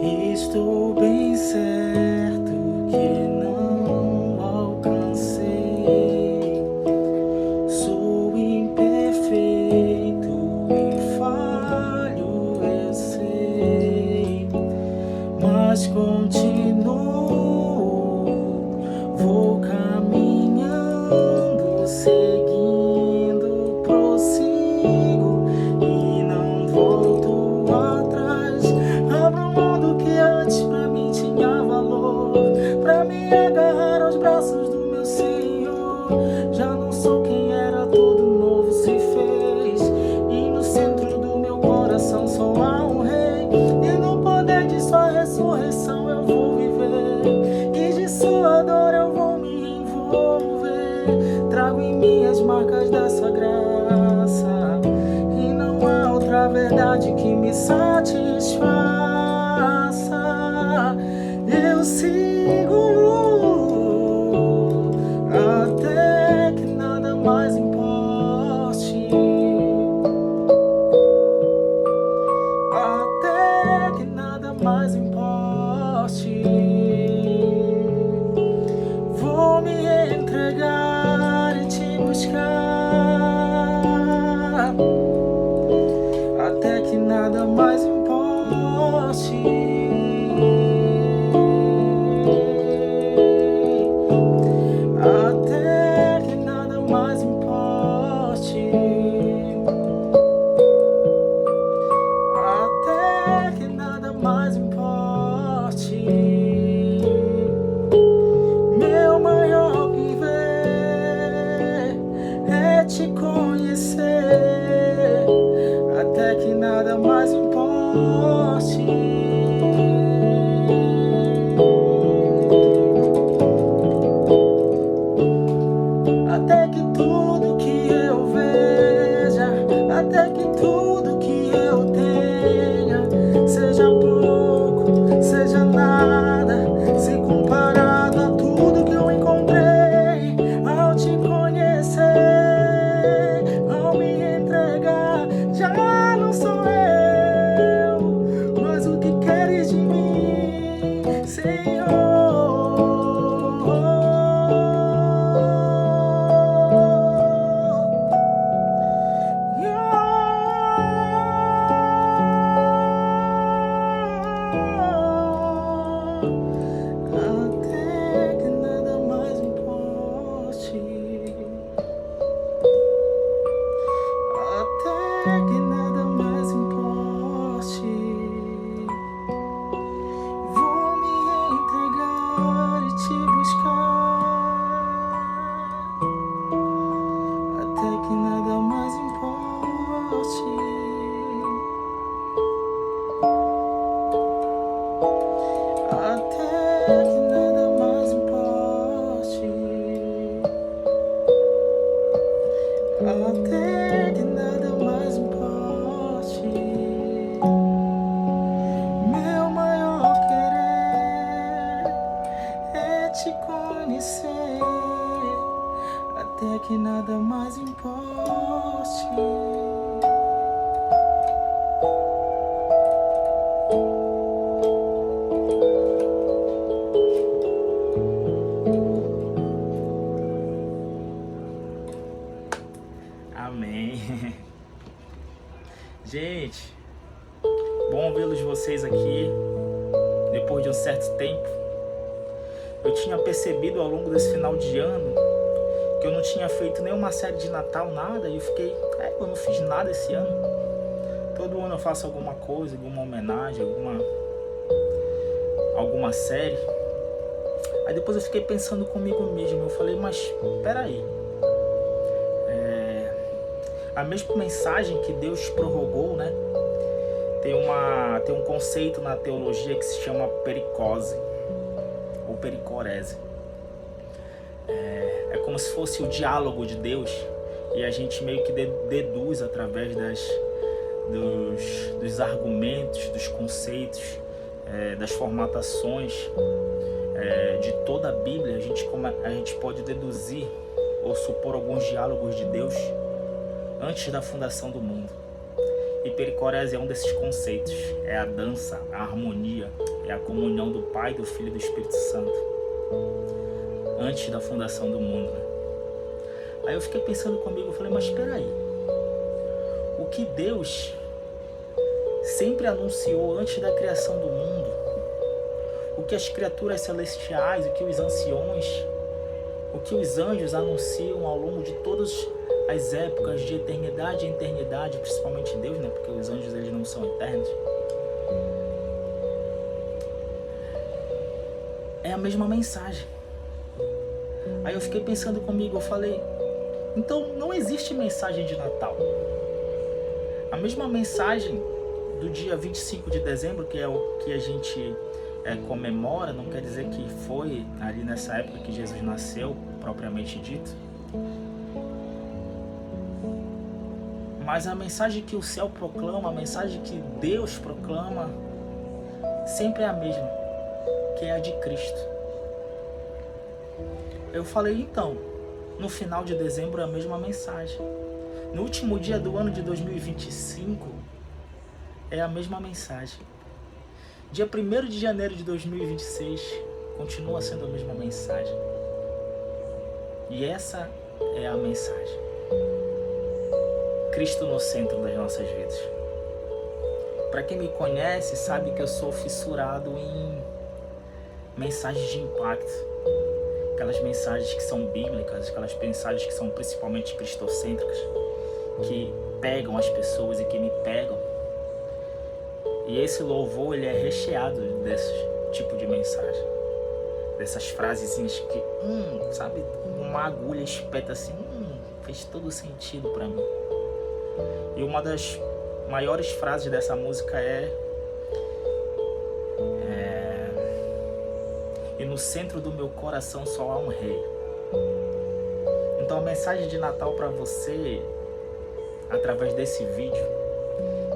Estou bem certo que não alcancei. Sou imperfeito e falho, eu sei, mas continuo, vou caminhando, seguindo, prossigo e não volto atrás. Abro mão do que antes pra mim tinha valor, pra me agarrar aos braços do meu Senhor. Já não sou quem era, tudo novo se fez, e no centro do meu coração só há um rei, e no poder de sua ressurreição eu vou viver, e de sua dor eu vou me envolver. Trago em mim as marcas da sua graça, e não há outra verdade que me satisfaça. Eu sigo até que nada mais importe, até que nada mais importe. Vou me entregar e te buscar, até que nada mais importe. Até que nada mais importe. Até que nada mais importe. Meu maior viver é te conhecer, até que nada mais importe. Até que tudo que eu veja, até que tudo que eu tenha, seja pouco, seja nada, se comparado a tudo que eu encontrei ao te conhecer, ao me entregar. Já não sou eu, mas o que queres de mim, Senhor? Até que nada mais importe, até que nada mais importe. Vou me entregar e te buscar, até que nada mais importe. Até que nada mais importe. Até que nada mais importe. Meu maior querer é te conhecer, até que nada mais importe. Amém. Gente, bom vê-los vocês aqui depois de um certo tempo. Eu tinha percebido ao longo desse final de ano que eu não tinha feito nenhuma série de Natal, nada, e eu fiquei, eu não fiz nada esse ano. Todo ano eu faço alguma coisa, alguma homenagem, alguma série. Aí depois eu fiquei pensando comigo mesmo, eu falei, mas peraí, a mesma mensagem que Deus prorrogou, né? Tem um conceito na teologia que se chama pericose, ou pericorese. É como se fosse o diálogo de Deus, e a gente meio que deduz através dos argumentos, dos conceitos, das formatações de toda a Bíblia. A gente pode deduzir ou supor alguns diálogos de Deus antes da fundação do mundo. E pericorese é um desses conceitos. É a dança, a harmonia, é a comunhão do Pai, do Filho e do Espírito Santo. Antes da fundação do mundo, né? Aí eu fiquei pensando comigo, eu falei, mas espera aí. O que Deus sempre anunciou antes da criação do mundo, o que as criaturas celestiais, o que os anciões, o que os anjos anunciam ao longo de todas as épocas, de eternidade em eternidade, principalmente Deus, né? Porque os anjos, eles não são eternos. É a mesma mensagem. Aí eu fiquei pensando comigo, eu falei, então não existe mensagem de Natal. A mesma mensagem do dia 25 de dezembro, que é o que a gente comemora, não quer dizer que foi ali nessa época que Jesus nasceu, propriamente dito. Mas a mensagem que o céu proclama, a mensagem que Deus proclama, sempre é a mesma, que é a de Cristo. Eu falei, então, no final de dezembro é a mesma mensagem. No último dia do ano de 2025, é a mesma mensagem. Dia 1º de janeiro de 2026, continua sendo a mesma mensagem. E essa é a mensagem. Cristo no centro das nossas vidas. Para quem me conhece, sabe que eu sou fissurado em mensagens de impacto. Aquelas mensagens que são bíblicas, aquelas mensagens que são principalmente cristocêntricas, que pegam as pessoas e que me pegam. E esse louvor, ele é recheado desse tipo de mensagem. Dessas frasezinhas que, sabe, uma agulha espeta assim, fez todo sentido para mim. E uma das maiores frases dessa música e no centro do meu coração só há um rei. Então a mensagem de Natal para você, através desse vídeo,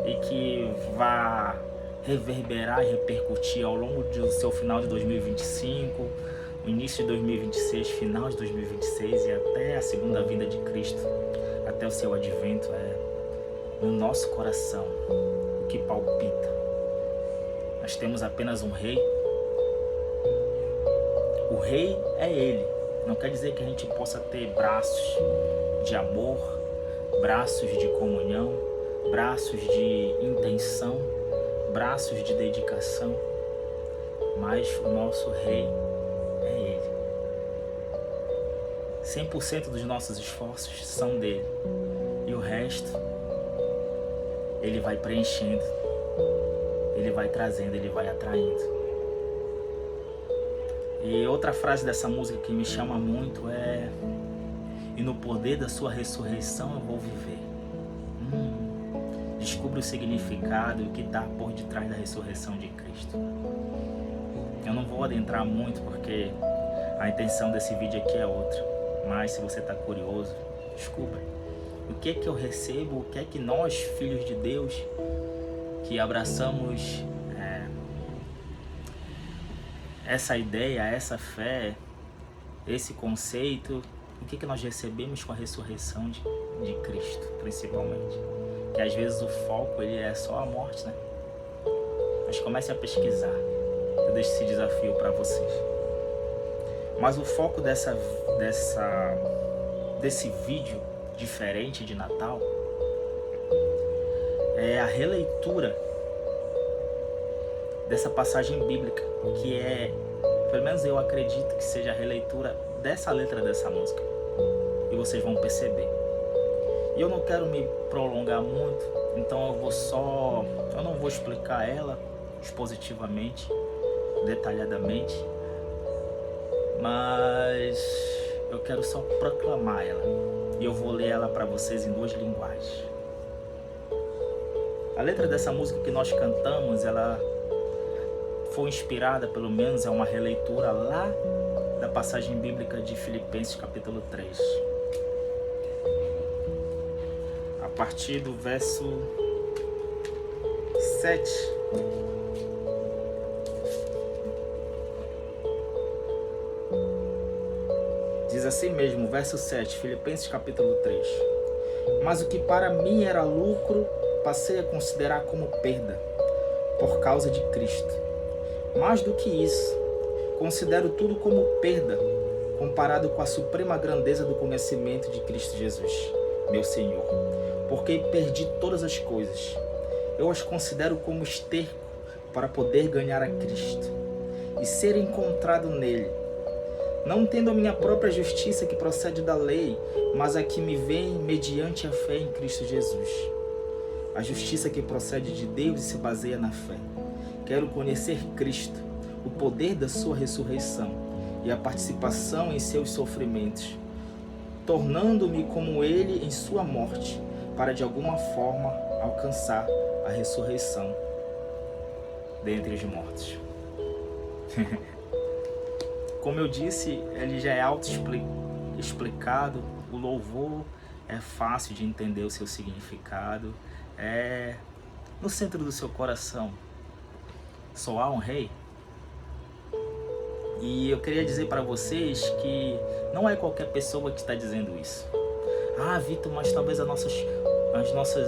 e que vá reverberar e repercutir ao longo do seu final de 2025, o início de 2026, final de 2026 e até a segunda vinda de Cristo, até o seu advento, no nosso coração, o que palpita. Nós temos apenas um rei. O rei é ele. Não quer dizer que a gente possa ter braços de amor, braços de comunhão, braços de intenção, braços de dedicação, mas o nosso rei é ele. 100% dos nossos esforços são dele. E o resto, ele vai preenchendo, ele vai trazendo, ele vai atraindo. E outra frase dessa música que me chama muito é: e no poder da sua ressurreição eu vou viver. Descubra o significado e o que está por detrás da ressurreição de Cristo. Eu não vou adentrar muito porque a intenção desse vídeo aqui é outra. Mas se você está curioso, descubra. O que é que eu recebo, o que é que nós, filhos de Deus, que abraçamos essa ideia, essa fé, esse conceito, o que é que nós recebemos com a ressurreição de Cristo, principalmente. Que às vezes o foco ele é só a morte, né? Mas comece a pesquisar. Eu deixo esse desafio para vocês. Mas o foco desse vídeo diferente de Natal é a releitura dessa passagem bíblica, que é, pelo menos eu acredito que seja a releitura dessa letra dessa música. E vocês vão perceber. E eu não quero me prolongar muito, então eu não vou explicar ela expositivamente, detalhadamente, mas eu quero só proclamar ela. E eu vou ler ela para vocês em duas linguagens. A letra dessa música que nós cantamos, ela foi inspirada, pelo menos é uma releitura lá da passagem bíblica de Filipenses capítulo 3. A partir do verso 7. Diz assim mesmo, verso 7, Filipenses capítulo 3. Mas o que para mim era lucro, passei a considerar como perda, por causa de Cristo. Mais do que isso, considero tudo como perda, comparado com a suprema grandeza do conhecimento de Cristo Jesus, meu Senhor, porque perdi todas as coisas. Eu as considero como esterco para poder ganhar a Cristo e ser encontrado nele, não tendo a minha própria justiça que procede da lei, mas a que me vem mediante a fé em Cristo Jesus. A justiça que procede de Deus e se baseia na fé. Quero conhecer Cristo, o poder da sua ressurreição e a participação em seus sofrimentos, tornando-me como ele em sua morte, para de alguma forma alcançar a ressurreição dentre os mortos. Como eu disse, ele já é auto-explicado, o louvor é fácil de entender o seu significado, é no centro do seu coração. Soar um rei. E eu queria dizer para vocês que não é qualquer pessoa que está dizendo isso. Ah, Vitor, mas talvez os nossos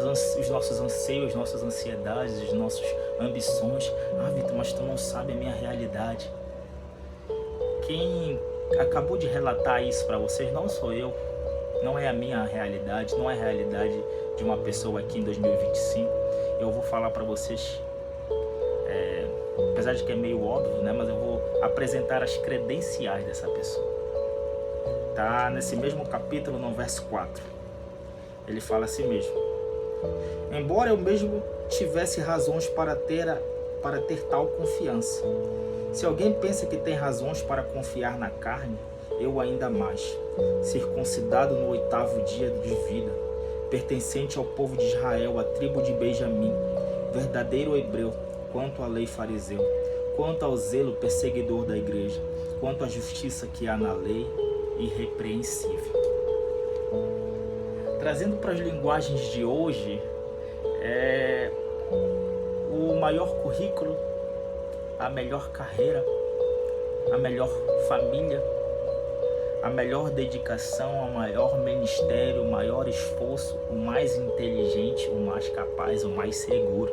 anseios, nossas ansiedades, as nossas ambições. Ah, Vitor, mas tu não sabe a minha realidade. Quem acabou de relatar isso para vocês não sou eu, não é a minha realidade, não é a realidade de uma pessoa aqui em 2025. Eu vou falar para vocês, apesar de que é meio óbvio, né, mas eu vou apresentar as credenciais dessa pessoa. Tá nesse mesmo capítulo, no verso 4. Ele fala assim mesmo: embora eu mesmo tivesse razões para ter tal confiança, se alguém pensa que tem razões para confiar na carne, eu ainda mais, circuncidado no 8º dia de vida, pertencente ao povo de Israel, à tribo de Benjamim, verdadeiro hebreu, quanto à lei fariseu, quanto ao zelo perseguidor da igreja, quanto à justiça que há na lei, irrepreensível. Trazendo para as linguagens de hoje, o maior currículo, a melhor carreira, a melhor família, a melhor dedicação, o maior ministério, o maior esforço, o mais inteligente, o mais capaz, o mais seguro.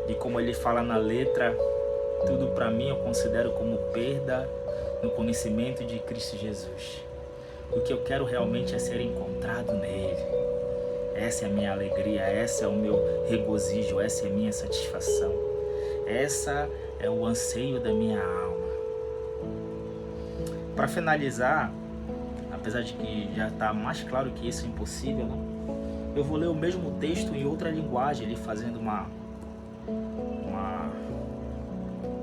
E como ele fala na letra, tudo para mim eu considero como perda no conhecimento de Cristo Jesus. O que eu quero realmente é ser encontrado nele. Essa é a minha alegria, esse é o meu regozijo, essa é a minha satisfação. Essa é o anseio da minha alma. Para finalizar, apesar de que já está mais claro que isso é impossível, né? Eu vou ler o mesmo texto em outra linguagem, ali fazendo uma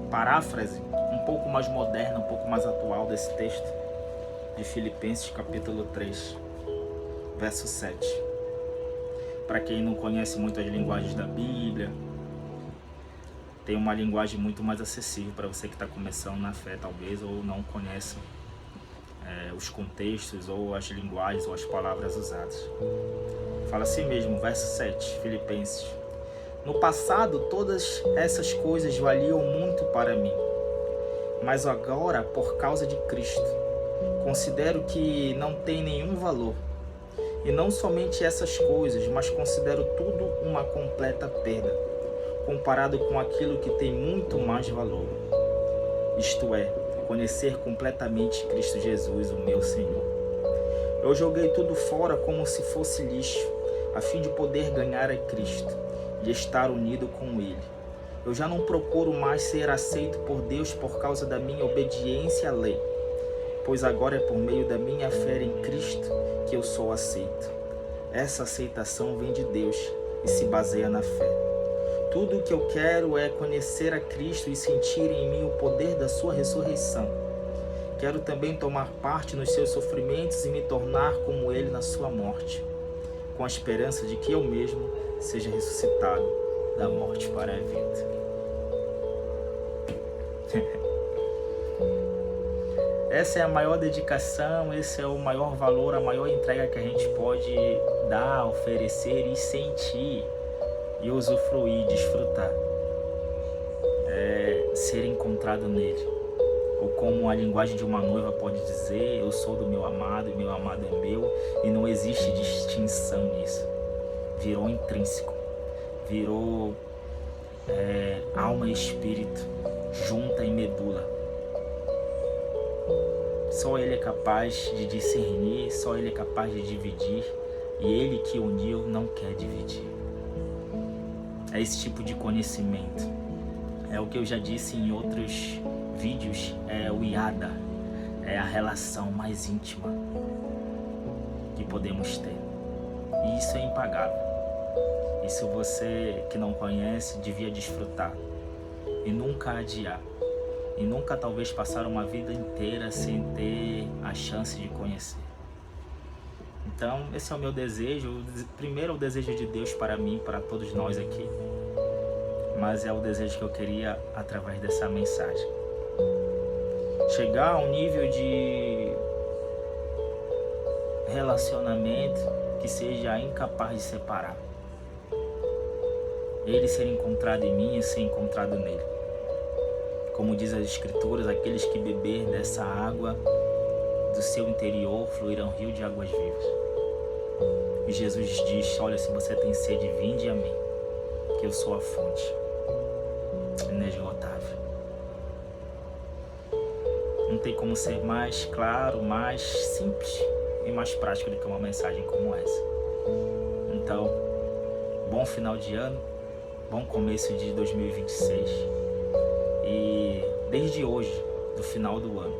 paráfrase um pouco mais moderna, um pouco mais atual desse texto de Filipenses capítulo 3, verso 7. Para quem não conhece muito as linguagens da Bíblia, tem uma linguagem muito mais acessível para você que está começando na fé, talvez, ou não conhece os contextos, ou as linguagens, ou as palavras usadas. Fala assim mesmo, verso 7, Filipenses: no passado, todas essas coisas valiam muito para mim, mas agora, por causa de Cristo, considero que não tem nenhum valor. E não somente essas coisas, mas considero tudo uma completa perda, comparado com aquilo que tem muito mais valor. Isto é, conhecer completamente Cristo Jesus, o meu Senhor. Eu joguei tudo fora como se fosse lixo, a fim de poder ganhar a Cristo e estar unido com Ele. Eu já não procuro mais ser aceito por Deus por causa da minha obediência à lei, pois agora é por meio da minha fé em Cristo que eu sou aceito. Essa aceitação vem de Deus e se baseia na fé. Tudo o que eu quero é conhecer a Cristo e sentir em mim o poder da sua ressurreição. Quero também tomar parte nos seus sofrimentos e me tornar como Ele na sua morte, com a esperança de que eu mesmo seja ressuscitado da morte para a vida. Essa é a maior dedicação, esse é o maior valor, a maior entrega que a gente pode dar, oferecer e sentir e usufruir, desfrutar. É ser encontrado nele. Ou como a linguagem de uma noiva pode dizer, eu sou do meu amado e meu amado é meu, e não existe distinção nisso. Virou intrínseco, virou alma e espírito, junta e medula. Só Ele é capaz de discernir, só Ele é capaz de dividir, e Ele que uniu não quer dividir. É esse tipo de conhecimento. É o que eu já disse em outros vídeos, é o Yada, é a relação mais íntima que podemos ter. E isso é impagável. Isso você que não conhece devia desfrutar e nunca adiar. E nunca talvez passar uma vida inteira sem ter a chance de conhecer. Então esse é o meu desejo. Primeiro é o desejo de Deus para mim, para todos nós aqui. Mas é o desejo que eu queria através dessa mensagem. Chegar a um nível de relacionamento que seja incapaz de separar. Ele ser encontrado em mim e ser encontrado nele. Como diz as Escrituras, aqueles que beber dessa água do seu interior fluirão rio de águas vivas. E Jesus diz, olha, se você tem sede, vinde a mim, que eu sou a fonte inesgotável. Não tem como ser mais claro, mais simples e mais prático do que uma mensagem como essa. Então, bom final de ano, bom começo de 2026. E desde hoje, do final do ano,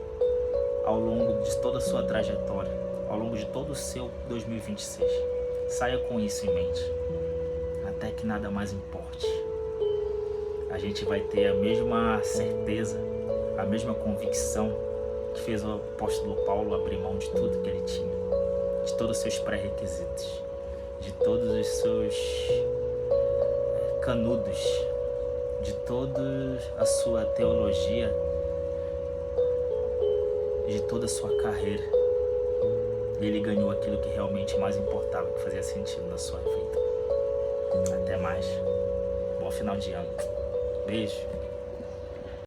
ao longo de toda a sua trajetória, ao longo de todo o seu 2026, saia com isso em mente, até que nada mais importe. A gente vai ter a mesma certeza, a mesma convicção que fez o apóstolo Paulo abrir mão de tudo que ele tinha, de todos os seus pré-requisitos, de todos os seus canudos, de toda a sua teologia, de toda a sua carreira. E ele ganhou aquilo que realmente mais importava, que fazia sentido na sua vida. Até mais. Bom final de ano. Beijo.